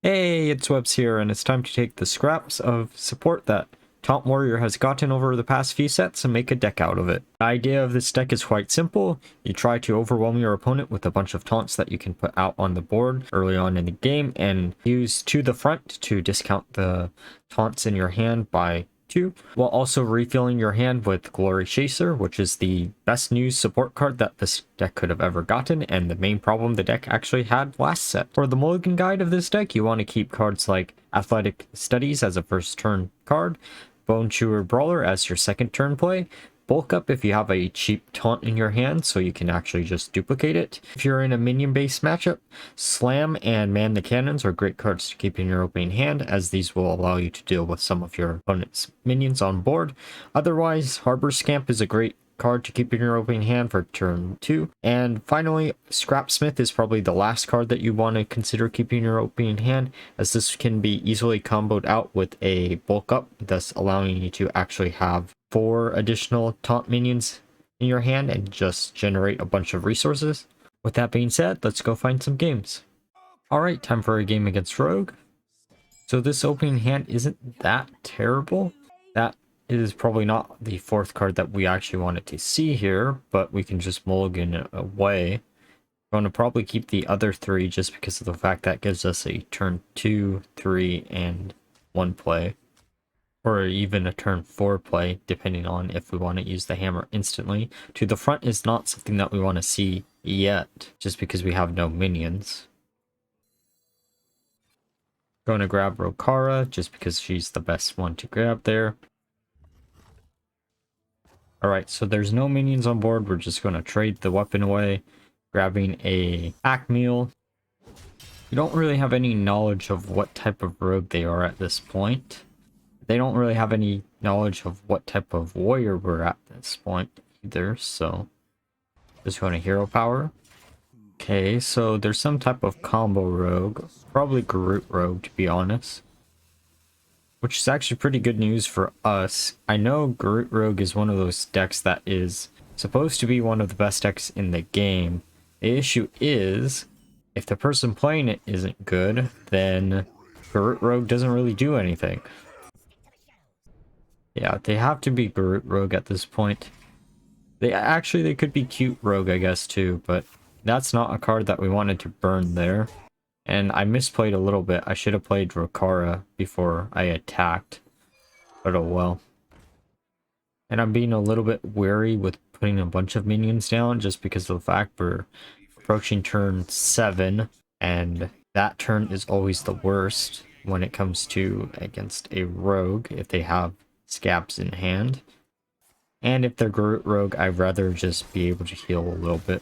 Hey, it's Webs here, and it's time to take the scraps of support that Taunt Warrior has gotten over the past few sets and make a deck out of it. The idea of this deck is quite simple. You try to overwhelm your opponent with a bunch of taunts that you can put out on the board early on in the game and use to the front to discount the taunts in your hand by 2, while also refilling your hand with Glory Chaser, which is the best news support card that this deck could have ever gotten, and the main problem the deck actually had last set. For the Mulligan guide of this deck, you want to keep cards like Athletic Studies as a first turn card, Bone Chewer Brawler as your second turn play, Bulk Up if you have a cheap taunt in your hand so you can actually just duplicate it. If you're in a minion based matchup, Slam and Man the Cannons are great cards to keep in your opening hand, as these will allow you to deal with some of your opponent's minions on board. Otherwise, Harbor Scamp is a great card to keep in your opening hand for turn 2. And finally, Scrapsmith is probably the last card that you want to consider keeping in your opening hand, as this can be easily comboed out with a Bulk Up, thus allowing you to actually have 4 additional taunt minions in your hand and just generate a bunch of resources. With that being said, let's go find some games. Alright, time for a game against Rogue. So this opening hand isn't that terrible. That is probably not the 4th card that we actually wanted to see here, but we can just mulligan it away. I'm going to probably keep the other 3 just because of the fact that gives us a turn 2, 3, and 1 play. Or even a turn 4 play, depending on if we want to use the hammer instantly. To the front is not something that we want to see yet, just because we have no minions. Going to grab Rokara, just because she's the best one to grab there. Alright, so there's no minions on board, we're just going to trade the weapon away, grabbing a pack meal. We don't really have any knowledge of what type of rogue they are at this point. They don't really have any knowledge of what type of warrior we're at this point either, so just going to hero power. Okay, so there's some type of combo rogue, probably Garrote rogue to be honest, which is actually pretty good news for us. I know Garrote rogue is one of those decks that is supposed to be one of the best decks in the game. The issue is, if the person playing it isn't good, then Garrote rogue doesn't really do anything. Yeah, they have to be Garrote rogue at this point. They could be cute rogue, I guess, too, but that's not a card that we wanted to burn there. And I misplayed a little bit. I should have played Rokara before I attacked. But oh well. And I'm being a little bit wary with putting a bunch of minions down just because of the fact we're approaching turn 7. And that turn is always the worst when it comes to against a rogue if they have scabs in hand. And if they're Garrote rogue, I'd rather just be able to heal a little bit.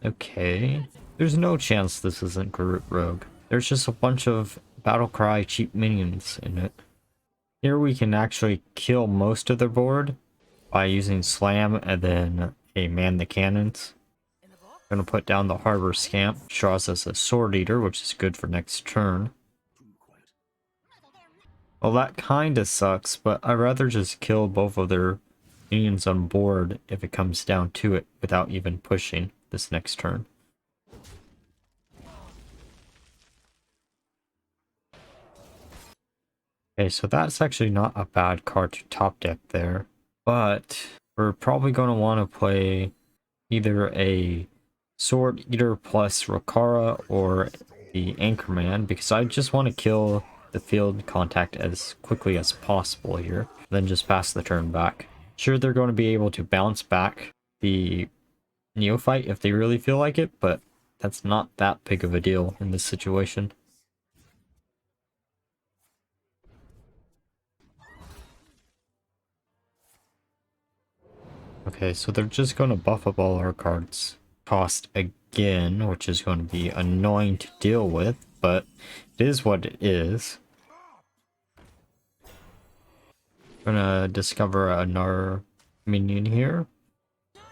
Okay, there's no chance this isn't Garrote rogue. There's just a bunch of Battlecry cheap minions in it. Here we can actually kill most of their board by using Slam and then a Man the Cannons. Gonna put down the Harbor Scamp, which draws us a Sword Eater, which is good for next turn. Well, that kinda sucks, but I'd rather just kill both of their minions on board if it comes down to it without even pushing this next turn. Okay, so that's actually not a bad card to top deck there, but we're probably going to want to play either a Sword Eater plus Rokara or the Anchorman, because I just want to kill the field contact as quickly as possible here, then just pass the turn back. Sure, they're going to be able to bounce back the Neophyte if they really feel like it, but that's not that big of a deal in this situation. Okay, so they're just going to buff up all our cards cost again, which is going to be annoying to deal with, but it is what it is. Gonna discover another minion here.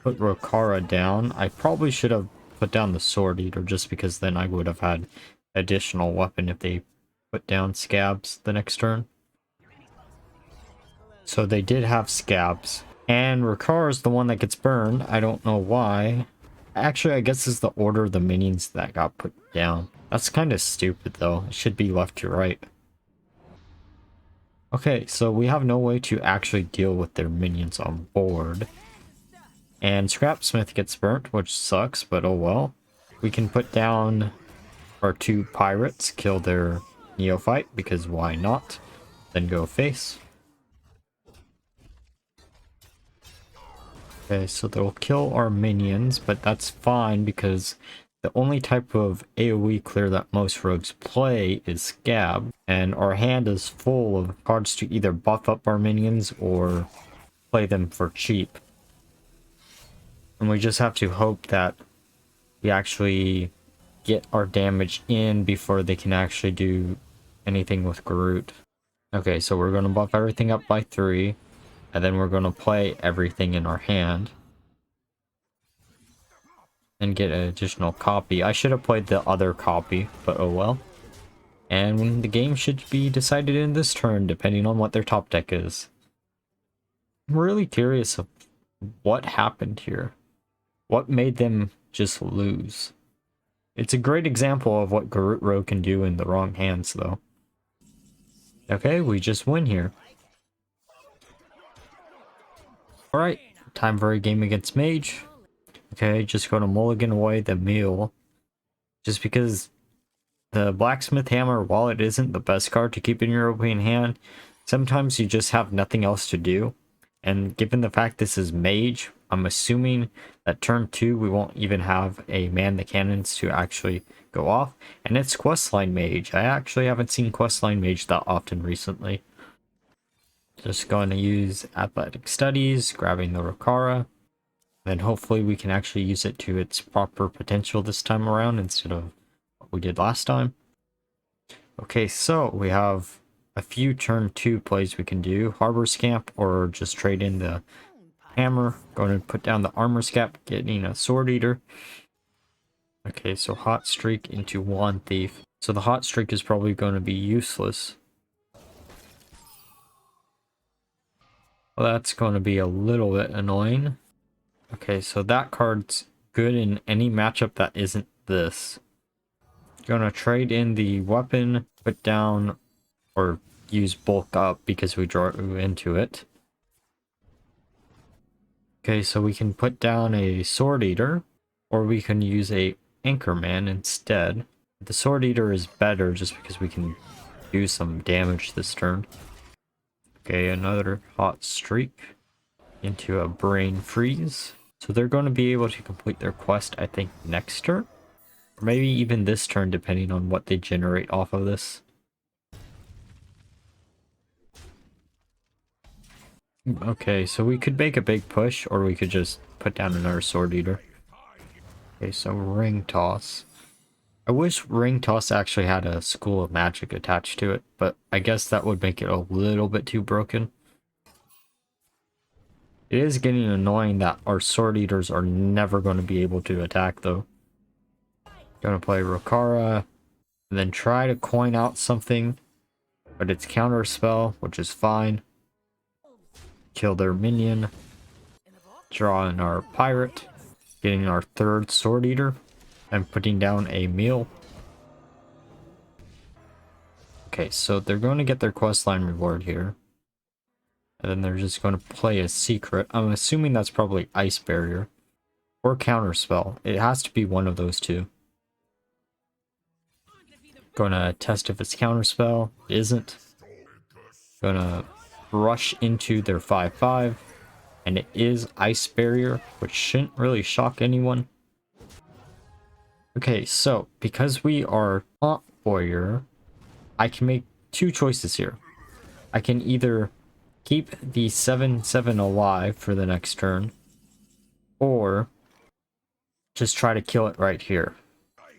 Put Rokara down. I probably should have put down the Sword Eater just because then I would have had additional weapon if they put down scabs the next turn. So they did have scabs. And Rokara is the one that gets burned. I don't know why. Actually, I guess it's the order of the minions that got put down. That's kind of stupid though. It should be left to right. Okay, so we have no way to actually deal with their minions on board. And Scrapsmith gets burnt, which sucks, but oh well. We can put down our 2 pirates, kill their neophyte, because why not? Then go face. Okay, so they'll kill our minions, but that's fine because the only type of AoE clear that most rogues play is Scab, and our hand is full of cards to either buff up our minions or play them for cheap. And we just have to hope that we actually get our damage in before they can actually do anything with Garrote. Okay, so we're going to buff everything up by 3, and then we're going to play everything in our hand and get an additional copy. I should have played the other copy, but oh well. And the game should be decided in this turn, depending on what their top deck is. I'm really curious of what happened here. What made them just lose? It's a great example of what Garrote Rogue can do in the wrong hands, though. Okay, we just win here. Alright, time for a game against Mage. Okay, just going to mulligan away the meal. Just because the Blacksmith Hammer, while it isn't the best card to keep in your opening hand, sometimes you just have nothing else to do. And given the fact this is Mage, I'm assuming that turn 2 we won't even have a man the cannons to actually go off. And it's Questline Mage. I actually haven't seen Questline Mage that often recently. Just going to use Athletic Studies, grabbing the Rokara. Then hopefully we can actually use it to its proper potential this time around instead of what we did last time. Okay, so we have a few turn 2 plays we can do. Harbor Scamp or just trade in the hammer. Going to put down the Armor Scamp, getting a Sword Eater. Okay, so Hot Streak into Wand Thief. So the Hot Streak is probably going to be useless. Well, that's going to be a little bit annoying. Okay, so that card's good in any matchup that isn't this. Gonna trade in the weapon, put down, or use bulk up because we drew into it. Okay, so we can put down a Sword Eater, or we can use a Anchorman instead. The Sword Eater is better just because we can do some damage this turn. Okay, another Hot Streak into a Brain Freeze. So they're going to be able to complete their quest, I think, next turn. Or maybe even this turn, depending on what they generate off of this. Okay, so we could make a big push, or we could just put down another Sword Eater. Okay, so Ring Toss. I wish Ring Toss actually had a School of Magic attached to it, but I guess that would make it a little bit too broken. It is getting annoying that our Sword Eaters are never going to be able to attack, though. Gonna play Rokara, and then try to coin out something, but it's counter spell, which is fine. Kill their minion. Draw in our pirate, getting our 3rd Sword Eater, and putting down a meal. Okay, so they're going to get their questline reward here. And then they're just going to play a secret. I'm assuming that's probably Ice Barrier. Or Counterspell. It has to be one of those two. Gonna test if it's Counterspell. It isn't. Gonna rush into their 5/5. And it is Ice Barrier, which shouldn't really shock anyone. Okay, so because we are Taunt Warrior, I can make 2 choices here. I can either keep the 7/7 alive for the next turn, or just try to kill it right here.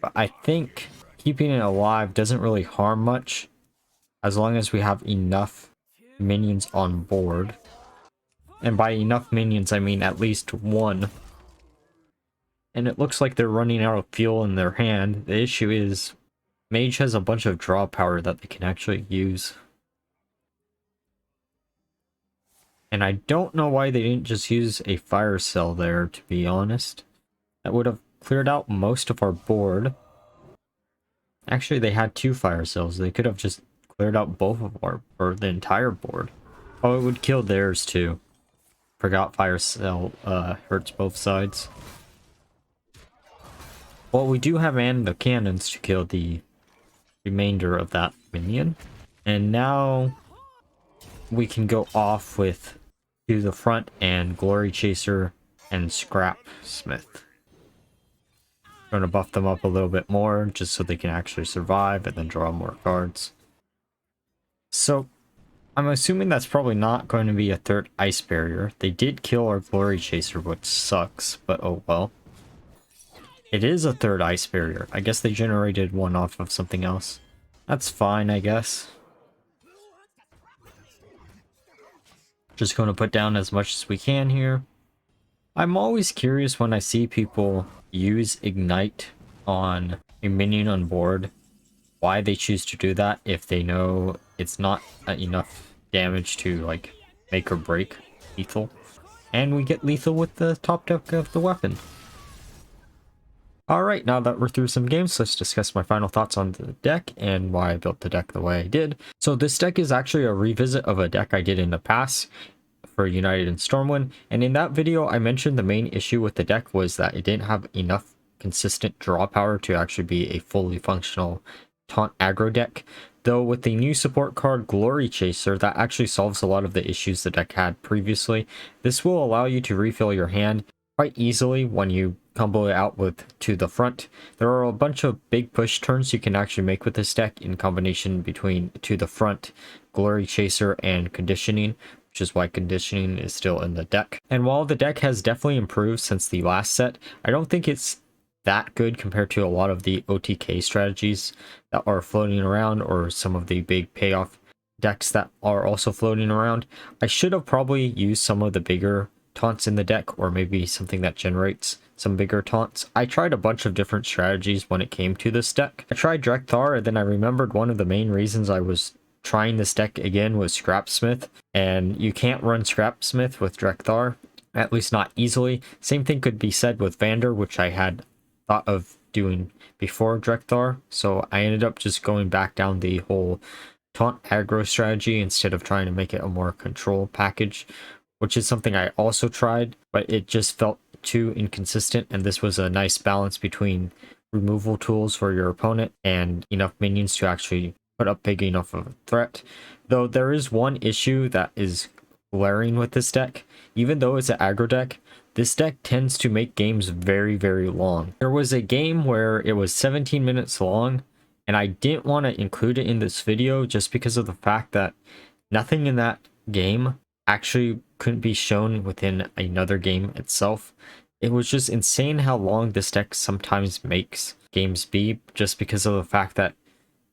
But I think keeping it alive doesn't really harm much, as long as we have enough minions on board. And by enough minions, I mean at least 1. And it looks like they're running out of fuel in their hand. The issue is, Mage has a bunch of draw power that they can actually use. And I don't know why they didn't just use a fire cell there, to be honest. That would have cleared out most of our board. Actually, they had 2 fire cells. They could have just cleared out both of our, or the entire board. Oh, it would kill theirs too. Forgot fire cell hurts both sides. Well, we do have the cannons to kill the remainder of that minion. And now we can go off with to the front and Glory Chaser and Scrap Smith. Going to buff them up a little bit more just so they can actually survive and then draw more cards. So I'm assuming that's probably not going to be a third Ice Barrier. They did kill our Glory Chaser, which sucks, but oh well. It is a third Ice Barrier. I guess they generated one off of something else. That's fine, I guess. Just going to put down as much as we can here. I'm always curious when I see people use Ignite on a minion on board, why they choose to do that if they know it's not enough damage to like make or break lethal. And we get lethal with the top deck of the weapon. Alright, now that we're through some games, let's discuss my final thoughts on the deck and why I built the deck the way I did. So this deck is actually a revisit of a deck I did in the past for United and Stormwind, and in that video I mentioned the main issue with the deck was that it didn't have enough consistent draw power to actually be a fully functional taunt aggro deck. Though with the new support card Glory Chaser, that actually solves a lot of the issues the deck had previously. This will allow you to refill your hand quite easily when you combo it out with to the front. There are a bunch of big push turns you can actually make with this deck in combination between to the front, Glory Chaser, and Conditioning, which is why Conditioning is still in the deck. And while the deck has definitely improved since the last set, I don't think it's that good compared to a lot of the OTK strategies that are floating around or some of the big payoff decks that are also floating around. I should have probably used some of the bigger taunts in the deck, or maybe something that generates some bigger taunts. I tried a bunch of different strategies when it came to this deck. I tried Drekthar, and then I remembered one of the main reasons I was trying this deck again was Scrapsmith, and you can't run Scrapsmith with Drekthar, at least not easily. Same thing could be said with Vander, which I had thought of doing before Drekthar, so I ended up just going back down the whole taunt aggro strategy instead of trying to make it a more control package, which is something I also tried, but it just felt too inconsistent, and this was a nice balance between removal tools for your opponent and enough minions to actually put up big enough of a threat. Though there is one issue that is glaring with this deck. Even though it's an aggro deck, this deck tends to make games very, very long. There was a game where it was 17 minutes long, and I didn't want to include it in this video just because of the fact that nothing in that game actually couldn't be shown within another game itself. It was just insane how long this deck sometimes makes games be, just because of the fact that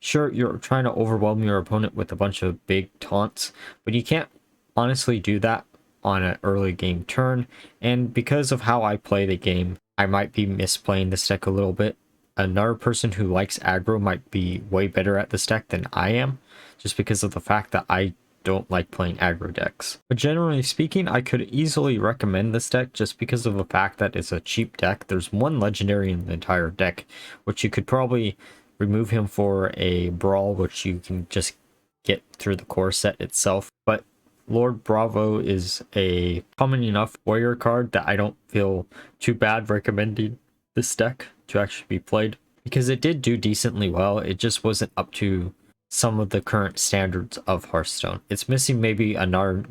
sure, you're trying to overwhelm your opponent with a bunch of big taunts, but you can't honestly do that on an early game turn. And because of how I play the game, I might be misplaying this deck a little bit. Another person who likes aggro might be way better at this deck than I am, just because of the fact that I don't like playing aggro decks. But generally speaking, I could easily recommend this deck just because of the fact that it's a cheap deck. There's one legendary in the entire deck, which you could probably remove him for a brawl, which you can just get through the core set itself. But Lord Bravo is a common enough warrior card that I don't feel too bad recommending this deck to actually be played, because it did do decently well. It just wasn't up to some of the current standards of Hearthstone. It's missing maybe another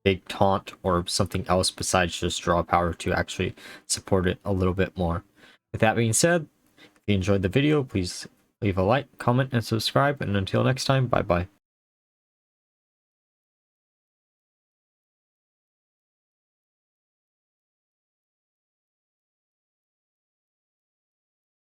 big taunt or something else besides just draw power to actually support it a little bit more. With that being said, if you enjoyed the video, please leave a like, comment, and subscribe. And until next time, bye bye.